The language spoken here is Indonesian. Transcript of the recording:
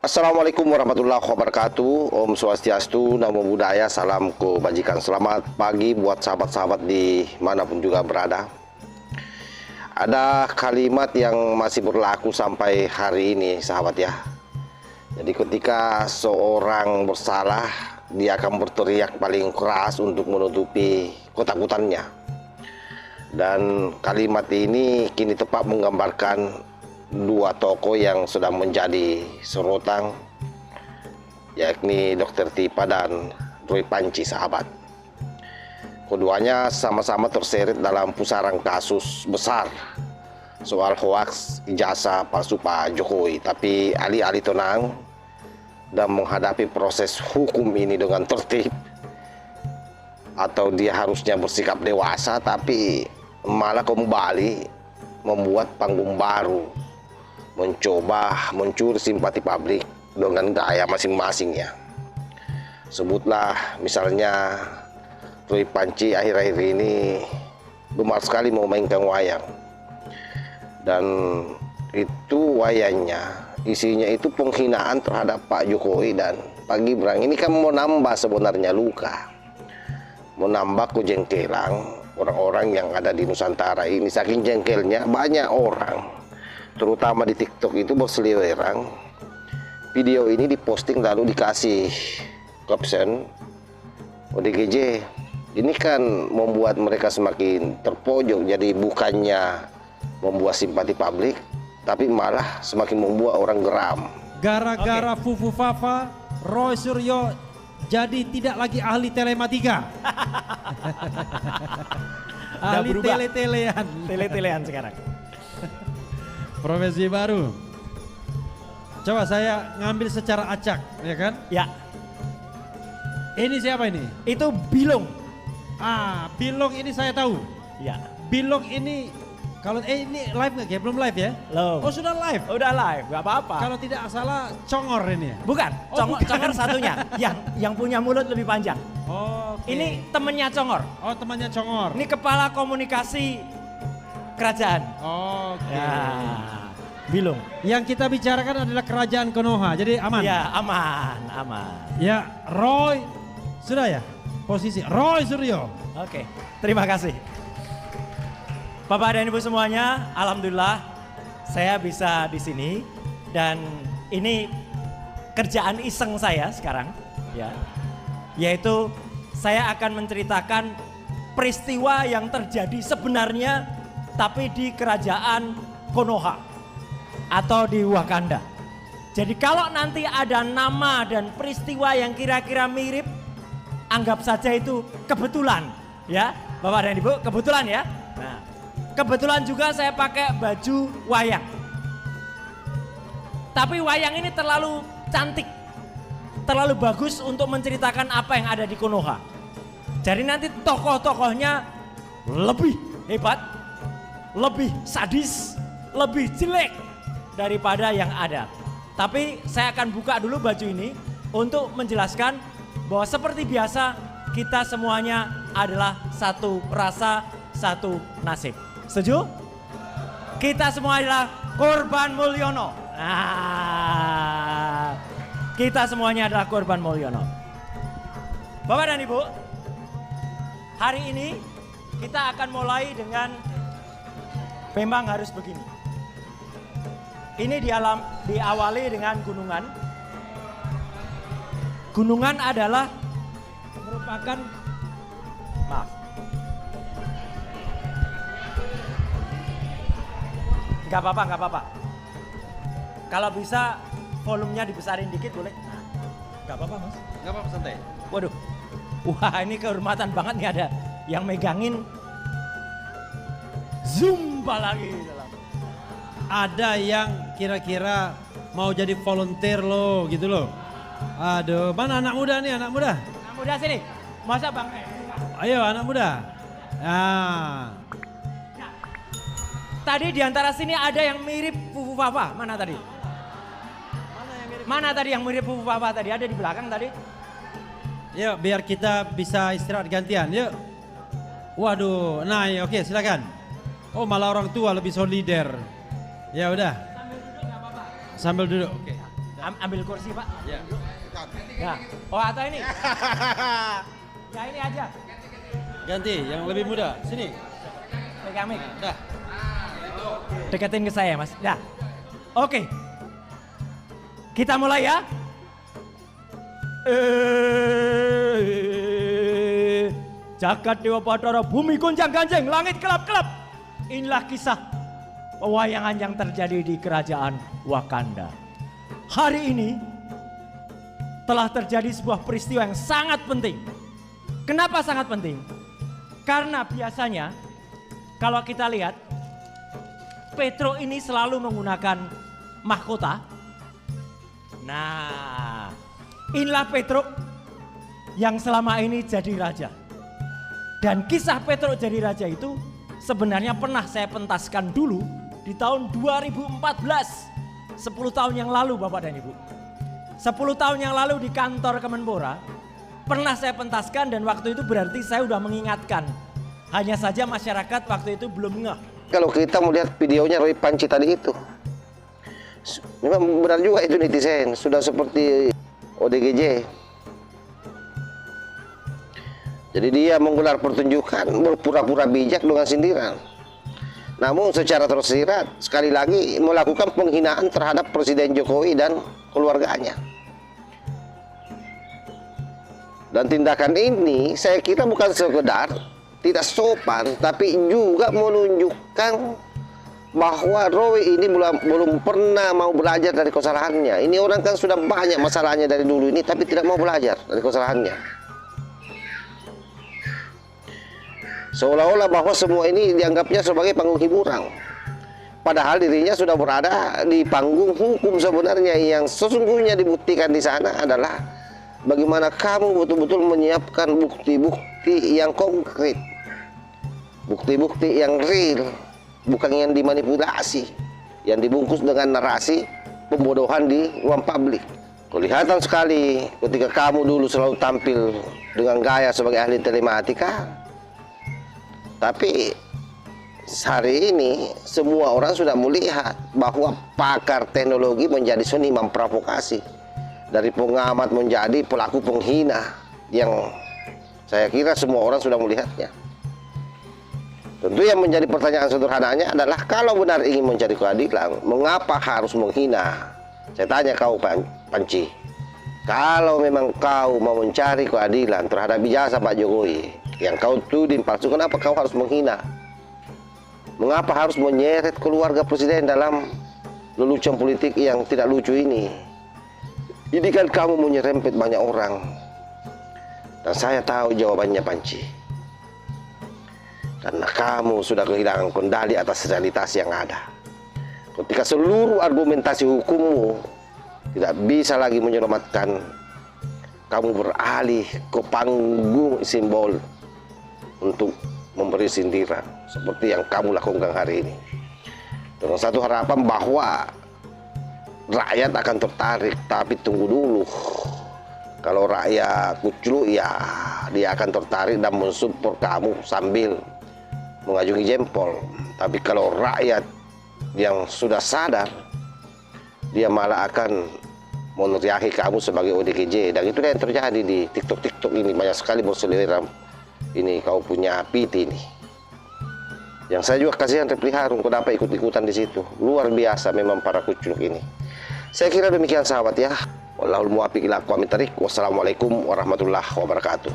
Assalamualaikum warahmatullahi wabarakatuh. Om Swastiastu, Namo Buddhaya, salam kebajikan. Selamat pagi buat sahabat-sahabat di manapun juga berada. Ada kalimat yang masih berlaku sampai hari ini, sahabat ya. Jadi ketika seorang bersalah, dia akan berteriak paling keras untuk menutupi ketakutannya. Dan kalimat ini kini tepat menggambarkan dua tokoh yang sedang menjadi sorotan, yakni Dr. Tipa dan Roy Panci, sahabat. Keduanya sama-sama terseret dalam pusaran kasus besar soal hoaks ijazah palsu Pak Jokowi. Tapi alih-alih tenang dan menghadapi proses hukum ini dengan tertib, atau dia harusnya bersikap dewasa, tapi malah kembali membuat panggung baru, mencoba mencuri simpati publik dengan gaya masing-masing ya. Sebutlah misalnya Roy Panci akhir-akhir ini gemar sekali memainkan wayang, dan itu wayangnya isinya itu penghinaan terhadap Pak Jokowi dan Pak Gibran. Ini kan mau nambah sebenarnya luka, mau nambah kejengkelan orang-orang yang ada di Nusantara ini. Saking jengkelnya banyak orang, terutama di TikTok itu berseliweran. Video ini diposting lalu dikasih caption ODGJ. Ini kan membuat mereka semakin terpojok. Jadi bukannya membuat simpati publik, tapi malah semakin membuat orang geram. Gara-gara Fufu Fafa, Roy Suryo jadi tidak lagi ahli telematika. Ahli tele-telean. Tele-telean sekarang. Profesi baru. Coba saya ngambil secara acak, ya kan? Ya. Ini siapa ini? Itu Bilung. Bilong ini saya tahu. Ya. Bilong ini kalau ini live nggak ya? Belum live ya? Belum. Oh sudah live. Udah live, nggak apa-apa. Kalau tidak salah congor ini ya? Bukan, Oh, bukan. Congor satunya. yang punya mulut lebih panjang. Oh, oke. Ini temennya Congor. Oh temannya congor. Ini kepala komunikasi kerajaan. Oke. Ya. Bilung. Yang kita bicarakan adalah kerajaan Konoha, jadi aman. Ya, aman. Ya, Roy sudah ya posisi Roy Suryo. Oke, terima kasih. Bapak dan Ibu semuanya, alhamdulillah saya bisa di sini dan ini kerjaan iseng saya sekarang, ya. Yaitu saya akan menceritakan peristiwa yang terjadi sebenarnya tapi di kerajaan Konoha atau di Wakanda. Jadi kalau nanti ada nama dan peristiwa yang kira-kira mirip, anggap saja itu kebetulan, ya Bapak dan Ibu, kebetulan ya. Nah, kebetulan juga saya pakai baju wayang. Tapi wayang ini terlalu cantik, terlalu bagus untuk menceritakan apa yang ada di Konoha. Jadi nanti tokoh-tokohnya lebih hebat, lebih sadis, lebih jelek daripada yang ada. Tapi saya akan buka dulu baju ini untuk menjelaskan bahwa seperti biasa kita semuanya adalah satu rasa, satu nasib. Setuju? Kita semua adalah korban Mulyono. Kita semuanya adalah korban Mulyono. Bapak dan Ibu, hari ini kita akan mulai dengan memang harus begini. Ini diawali dengan gunungan. Gunungan adalah merupakan, maaf, nggak apa-apa. Kalau bisa volumenya dibesarin dikit boleh? Nggak apa-apa mas. Nggak apa-apa, santai. Waduh, wah ini kehormatan banget nih ada yang megangin Zumba lagi. Ada yang kira-kira mau jadi volunteer lo gitu loh. Aduh, mana anak muda nih, anak muda? Anak muda sini, masa bang? Ayo anak muda. Nah. Tadi di antara sini ada yang mirip Fufu Fafa, mana tadi? Mana tadi yang mirip Fufu Fafa tadi? Ada di belakang tadi? Yuk biar kita bisa istirahat gantian, yuk. Waduh, nah ya, oke silakan. Oh malah orang tua lebih solider. Ya udah. Sambil duduk nggak apa-apa. Sambil duduk. Oke. Ambil kursi Pak. Ya. Ya. Oh atau ini? Ya ini aja. Ganti yang lebih muda. Sini. Pegang mic. Dah. Deketin ke saya Mas. Ya. Oke. Kita mulai ya. Jagat Dewa Batara, bumi gonjang ganjing, langit kelap-kelap. Inilah kisah pewayangan yang terjadi di kerajaan Wakanda. Hari ini telah terjadi sebuah peristiwa yang sangat penting. Kenapa sangat penting? Karena biasanya kalau kita lihat Petro ini selalu menggunakan mahkota. Nah, inilah Petro yang selama ini jadi raja. Dan kisah Petro jadi raja itu sebenarnya pernah saya pentaskan dulu di tahun 2014. 10 tahun yang lalu Bapak dan Ibu. 10 tahun yang lalu di kantor Kemenpora pernah saya pentaskan dan waktu itu berarti saya sudah mengingatkan. Hanya saja masyarakat waktu itu belum ngeh. Kalau kita melihat videonya Roy Panci tadi itu, memang benar juga itu netizen, sudah seperti ODGJ. Jadi dia menggelar pertunjukan berpura-pura bijak dengan sindiran. Namun secara tersirat sekali lagi melakukan penghinaan terhadap Presiden Jokowi dan keluarganya. Dan tindakan ini saya kira bukan sekedar tidak sopan, tapi juga menunjukkan bahwa Roy ini belum pernah mau belajar dari kesalahannya. Ini orang kan sudah banyak masalahnya dari dulu ini, tapi tidak mau belajar dari kesalahannya. Seolah-olah bahwa semua ini dianggapnya sebagai panggung hiburan. Padahal dirinya sudah berada di panggung hukum sebenarnya. Yang sesungguhnya dibuktikan di sana adalah bagaimana kamu betul-betul menyiapkan bukti-bukti yang konkret. Bukti-bukti yang real, bukan yang dimanipulasi, yang dibungkus dengan narasi pembodohan di ruang publik. Kelihatan sekali ketika kamu dulu selalu tampil dengan gaya sebagai ahli telematika. Tapi hari ini semua orang sudah melihat bahwa pakar teknologi menjadi seniman provokasi. Dari pengamat menjadi pelaku penghina yang saya kira semua orang sudah melihatnya. Tentu yang menjadi pertanyaan sederhananya adalah kalau benar ingin mencari keadilan, mengapa harus menghina? Saya tanya kau Panci, kalau memang kau mau mencari keadilan terhadap ijazah Pak Jokowi yang kau tuding palsu, kenapa kau harus menghina? Mengapa harus menyeret keluarga presiden dalam lelucon politik yang tidak lucu ini? Ini kan kamu menyerempet banyak orang. Dan saya tahu jawabannya Panci. Karena kamu sudah kehilangan kendali atas realitas yang ada. Ketika seluruh argumentasi hukummu tidak bisa lagi menyelamatkan, kamu beralih ke panggung simbol untuk memberi sindiran seperti yang kamu lakukan hari ini, dengan satu harapan bahwa rakyat akan tertarik. Tapi tunggu dulu, kalau rakyat kucluk ya dia akan tertarik dan mensupport kamu sambil mengajungi jempol. Tapi kalau rakyat yang sudah sadar, dia malah akan meneriaki kamu sebagai ODGJ. Dan itu yang terjadi di TikTok ini, banyak sekali berseliweran. Ini kau punya PT ini. Yang saya juga kasihan Repli Harun, kenapa ikut-ikutan di situ. Luar biasa memang para kucluk ini. Saya kira demikian sahabat ya. Wallahul muwaffiq ila aqwamit thariq. Wassalamualaikum warahmatullahi wabarakatuh.